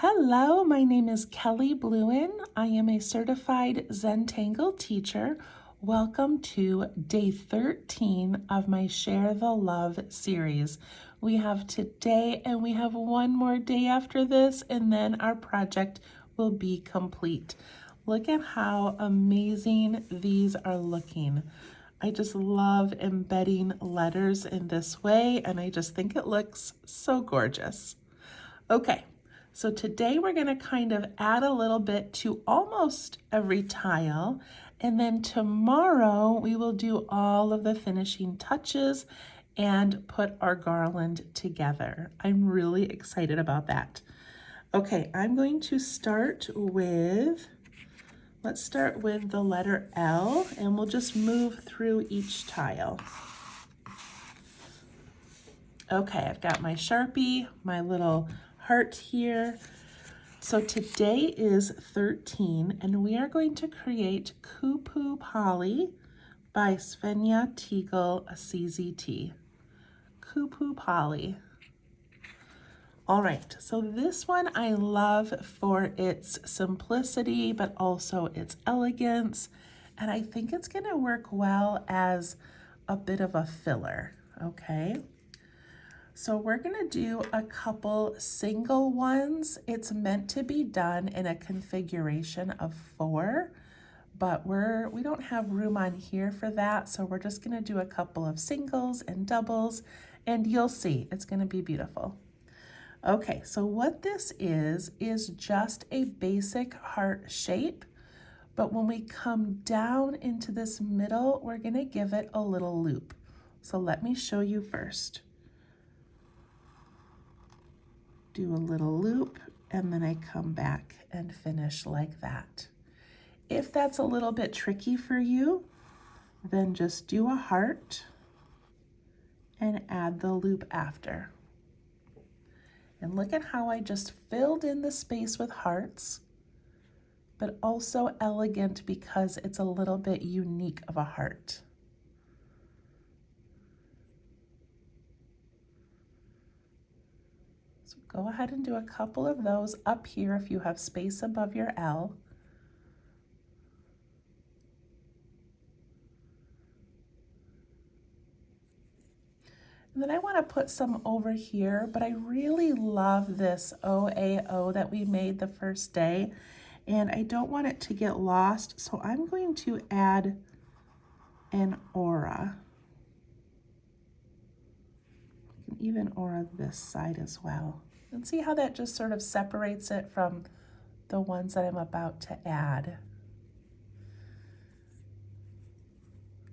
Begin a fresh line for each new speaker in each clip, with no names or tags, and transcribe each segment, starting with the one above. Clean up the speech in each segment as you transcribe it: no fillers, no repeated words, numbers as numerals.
Hello, my name is Kelly Bluen. I am a certified Zentangle teacher. Welcome to day 13 of my Share the Love series. We have today and we have one more day after this, and then our project will be complete. Look at how amazing these are looking. I just love embedding letters in this way, and I just think it looks so gorgeous. Okay, so today we're going to kind of add a little bit to almost every tile, and then tomorrow we will do all of the finishing touches and put our garland together. I'm really excited about that. Okay, I'm going to start with, let's start with the letter L, and we'll just move through each tile. Okay, I've got my Sharpie, my little heart here. So today is 13, and we are going to create Kupupolly by Svenja Teagle CZT. Kupupolly. All right, so this one I love for its simplicity, but also its elegance, and I think it's gonna work well as a bit of a filler, okay? So we're gonna do a couple single ones. It's meant to be done in a configuration of 4, but we don't have room on here for that, so we're just gonna do a couple of singles and doubles, and you'll see, it's gonna be beautiful. Okay, so what this is just a basic heart shape, but when we come down into this middle, we're gonna give it a little loop. So let me show you first. Do a little loop, and then I come back and finish like that. If that's a little bit tricky for you, then just do a heart and add the loop after. And look at how I just filled in the space with hearts, but also elegant because it's a little bit unique of a heart. So go ahead and do a couple of those up here if you have space above your L. And then I want to put some over here, but I really love this OAO that we made the first day, and I don't want it to get lost, so I'm going to add an aura. You can even aura this side as well. And see how that just sort of separates it from the ones that I'm about to add.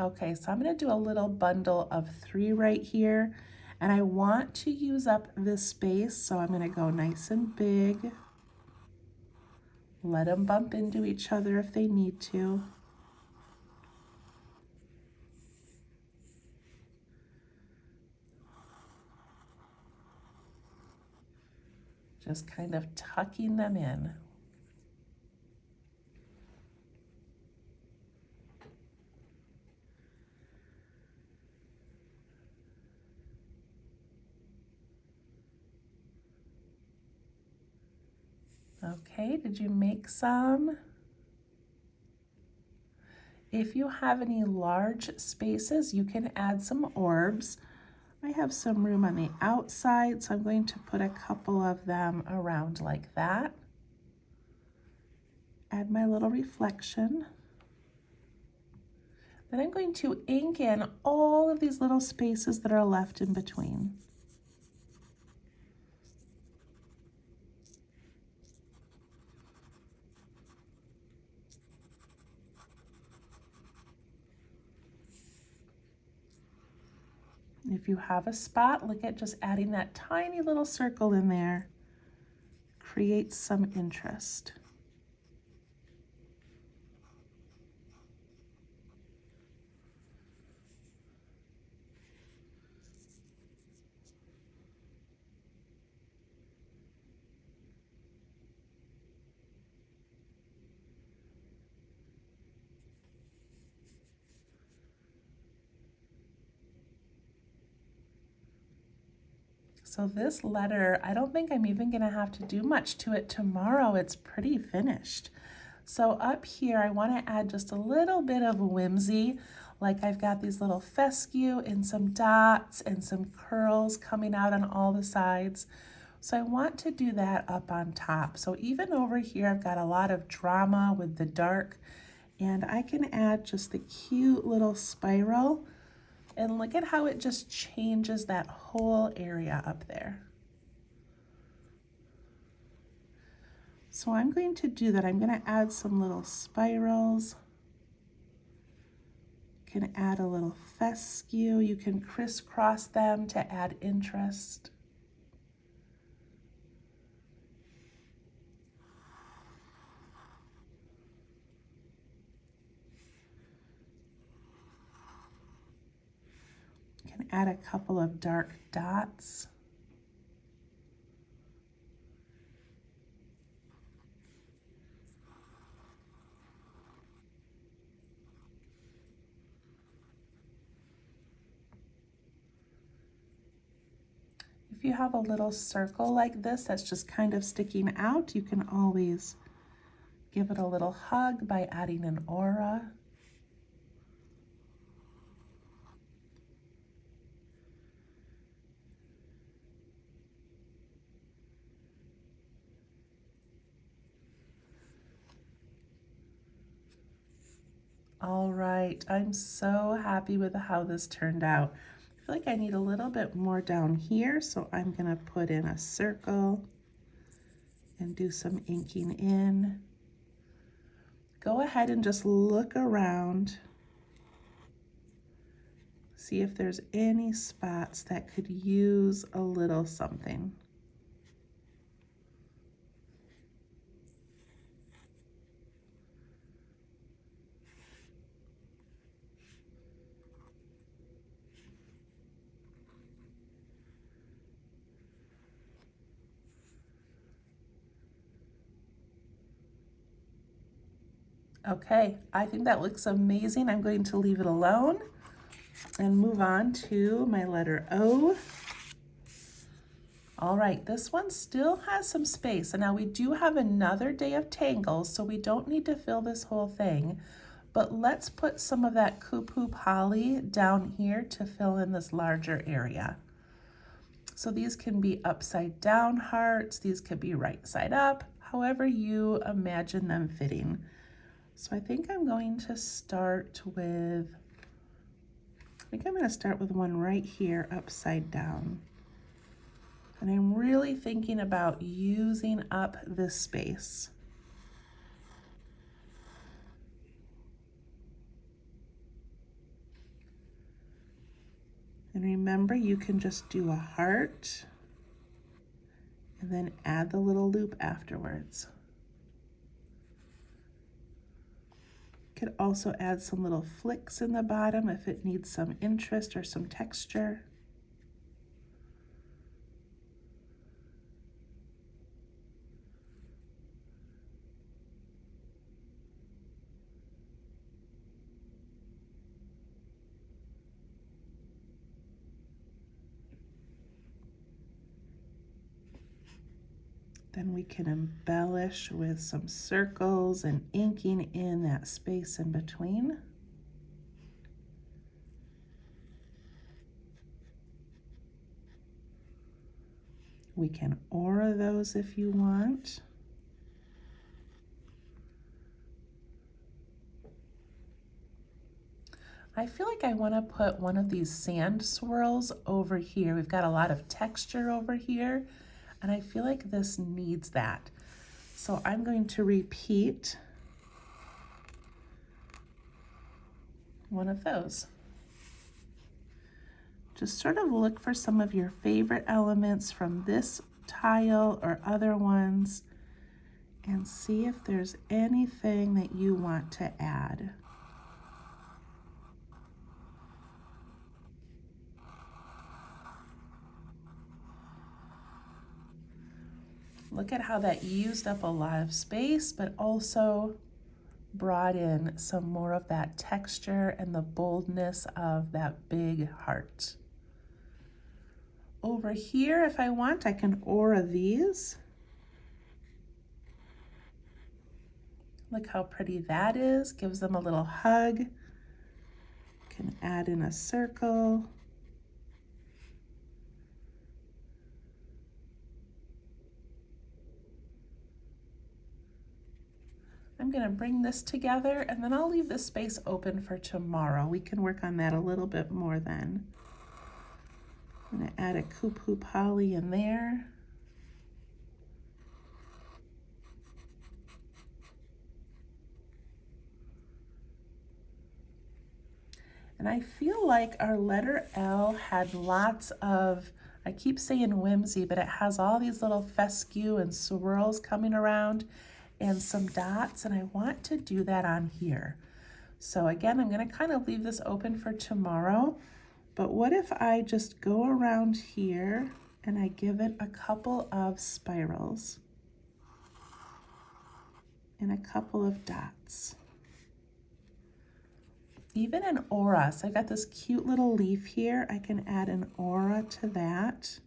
Okay, so I'm going to do a little bundle of 3 right here, and I want to use up this space, so I'm going to go nice and big. Let them bump into each other if they need to. Just kind of tucking them in. Okay, did you make some? If you have any large spaces, you can add some orbs. I have some room on the outside, so I'm going to put a couple of them around like that. Add my little reflection. Then I'm going to ink in all of these little spaces that are left in between. If you have a spot, look at just adding that tiny little circle in there. Creates some interest. So this letter, I don't think I'm even gonna have to do much to it tomorrow. It's pretty finished. So up here, I wanna add just a little bit of whimsy. Like I've got these little fescue and some dots and some curls coming out on all the sides. So I want to do that up on top. So even over here, I've got a lot of drama with the dark, and I can add just the cute little spiral. And look at how it just changes that whole area up there. So I'm going to do that. I'm going to add some little spirals. You can add a little fescue. You can crisscross them to add interest. You can add a couple of dark dots. If you have a little circle like this that's just kind of sticking out, you can always give it a little hug by adding an aura. All right, I'm so happy with how this turned out. I feel like I need a little bit more down here, so I'm gonna put in a circle and do some inking in. Go ahead and just look around. See if there's any spots that could use a little something. Okay, I think that looks amazing. I'm going to leave it alone and move on to my letter O. All right, this one still has some space. And now we do have another day of tangles, so we don't need to fill this whole thing. But let's put some of that Kupupolly down here to fill in this larger area. So these can be upside down hearts, these could be right side up, however you imagine them fitting. So I think I'm going to start with, one right here upside down. And I'm really thinking about using up this space. And remember, you can just do a heart and then add the little loop afterwards. Could also add some little flicks in the bottom if it needs some interest or some texture. Then we can embellish with some circles and inking in that space in between. We can aura those if you want. I feel like I want to put one of these sand swirls over here. We've got a lot of texture over here, and I feel like this needs that. So I'm going to repeat one of those. Just sort of look for some of your favorite elements from this tile or other ones and see if there's anything that you want to add. Look at how that used up a lot of space, but also brought in some more of that texture and the boldness of that big heart. Over here, if I want, I can aura these. Look how pretty that is. Gives them a little hug. Can add in a circle. I'm going to bring this together and then I'll leave this space open for tomorrow. We can work on that a little bit more then. I'm going to add a Kupupolly in there. And I feel like our letter L had lots of, I keep saying whimsy, but it has all these little fescue and swirls coming around and some dots, and I want to do that on here. So again, I'm going to kind of leave this open for tomorrow, but what if I just go around here and I give it a couple of spirals and a couple of dots? Even an aura. So I got this cute little leaf here. I can add an aura to that.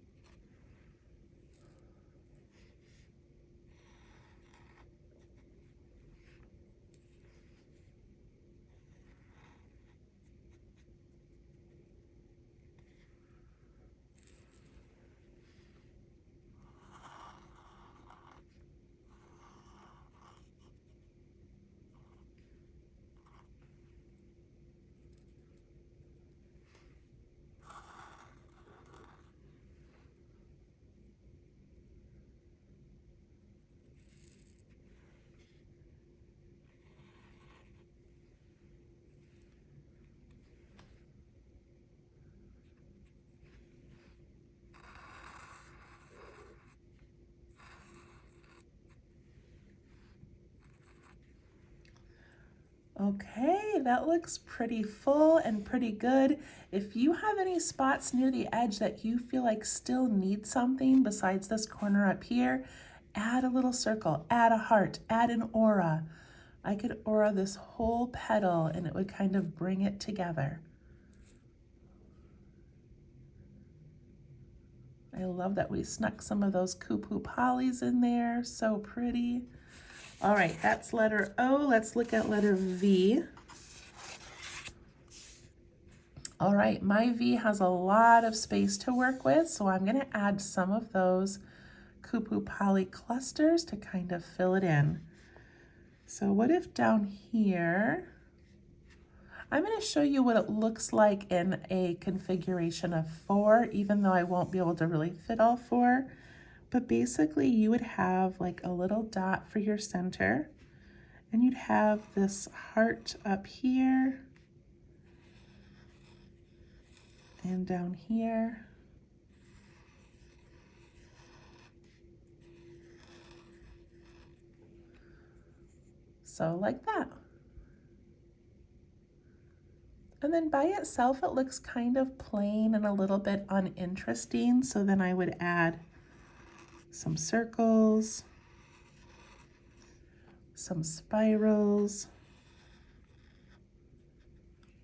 Okay, that looks pretty full and pretty good. If you have any spots near the edge that you feel like still need something besides this corner up here, add a little circle, add a heart, add an aura. I could aura this whole petal and it would kind of bring it together. I love that we snuck some of those Kupupollies in there, so pretty. All right, that's letter O. Let's look at letter V. All right, my V has a lot of space to work with, so I'm going to add some of those Kupupolly clusters to kind of fill it in. So what if down here, I'm going to show you what it looks like in a configuration of 4, even though I won't be able to really fit all 4. But basically you would have like a little dot for your center, and you'd have this heart up here and down here. So like that. And then by itself it looks kind of plain and a little bit uninteresting, so then I would add some circles, some spirals,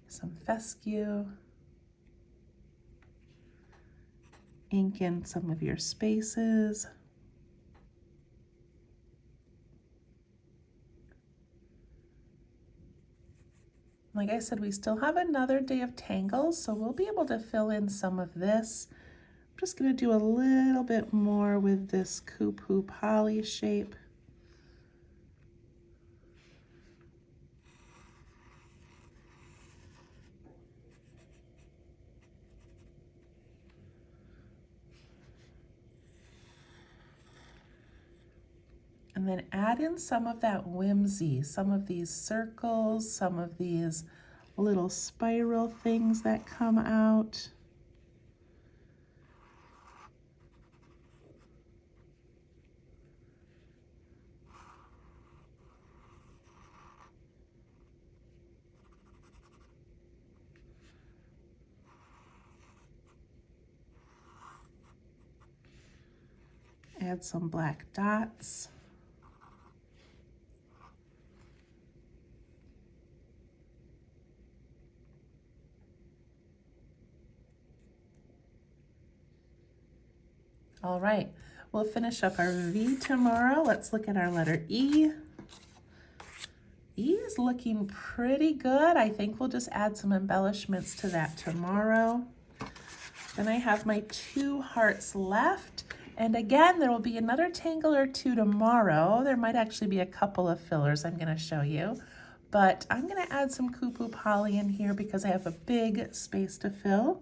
some fescue, ink in some of your spaces. Like I said, we still have another day of tangles, so we'll be able to fill in some of this. I'm just going to do a little bit more with this Kupupolly shape. And then add in some of that whimsy, some of these circles, some of these little spiral things that come out. Add some black dots. All right, we'll finish up our V tomorrow. Let's look at our letter E. E is looking pretty good. I think we'll just add some embellishments to that tomorrow. Then I have my 2 hearts left. And again, there will be another tangle or 2 tomorrow. There might actually be a couple of fillers I'm going to show you. But I'm going to add some Kupupolly in here because I have a big space to fill.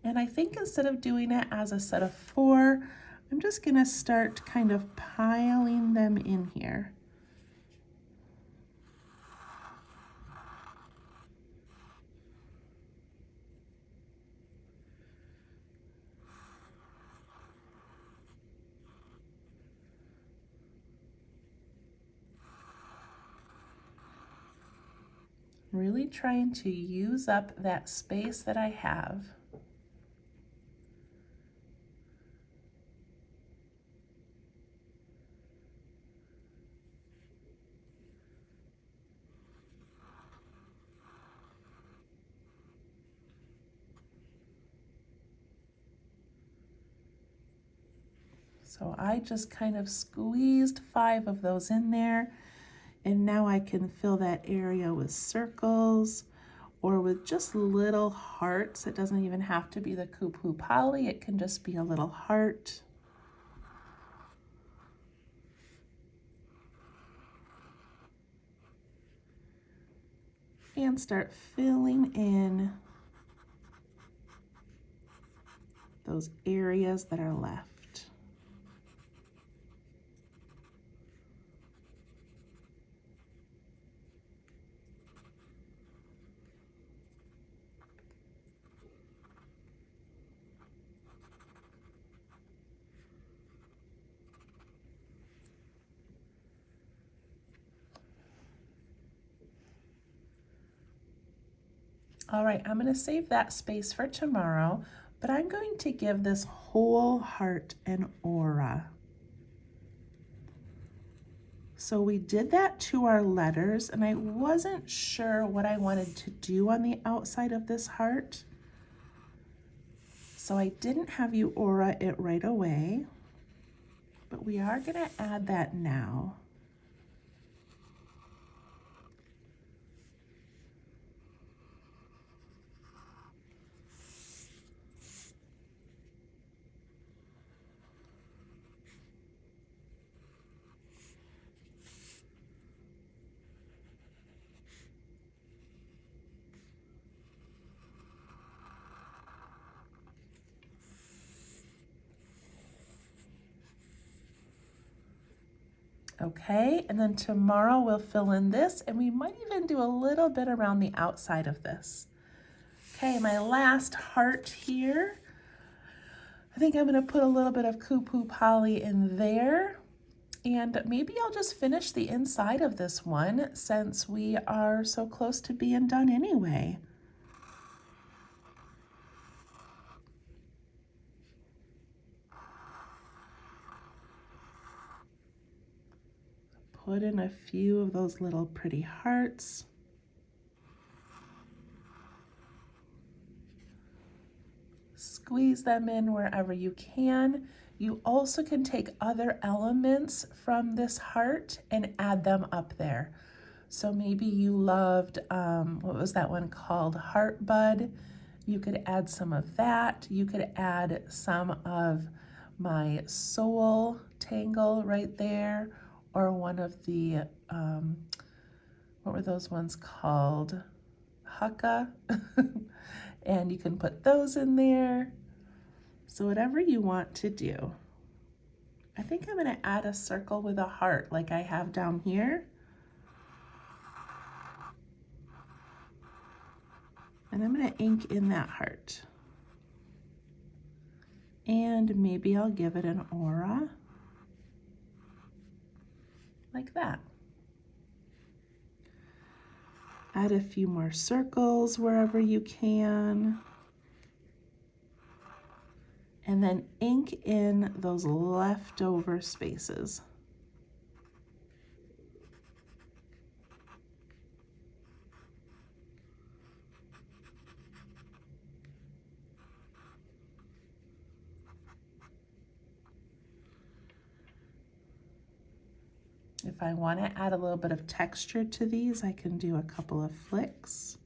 And I think instead of doing it as a set of 4, I'm just going to start kind of piling them in here. Really trying to use up that space that I have. So I just kind of squeezed 5 of those in there, and now I can fill that area with circles or with just little hearts. It doesn't even have to be the Kupupolly, it can just be a little heart. And start filling in those areas that are left. All right, I'm going to save that space for tomorrow, but I'm going to give this whole heart an aura. So we did that to our letters, and I wasn't sure what I wanted to do on the outside of this heart. So I didn't have you aura it right away, but we are going to add that now. Okay, and then tomorrow we'll fill in this, and we might even do a little bit around the outside of this. Okay, my last heart here. I think I'm going to put a little bit of Kupupolly in there, and maybe I'll just finish the inside of this one since we are so close to being done anyway. Put in a few of those little pretty hearts. Squeeze them in wherever you can. You also can take other elements from this heart and add them up there. So maybe you loved, what was that one called? Heart Bud. You could add some of that. You could add some of my soul tangle right there, or one of the, what were those ones called? Haka. And you can put those in there. So whatever you want to do. I think I'm going to add a circle with a heart like I have down here. And I'm going to ink in that heart. And maybe I'll give it an aura. Like that. Add a few more circles wherever you can. And then ink in those leftover spaces. If I want to add a little bit of texture to these, I can do a couple of flicks.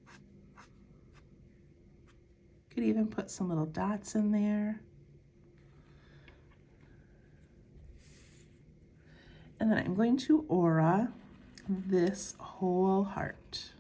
Could even put some little dots in there. And then I'm going to aura this whole heart.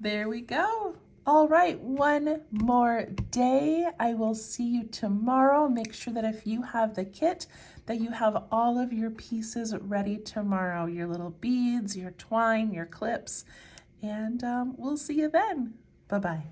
There we go. All right, one more day. I will see you tomorrow. Make sure that if you have the kit, that you have all of your pieces ready tomorrow, your little beads, your twine, your clips, and we'll see you then. Bye-bye.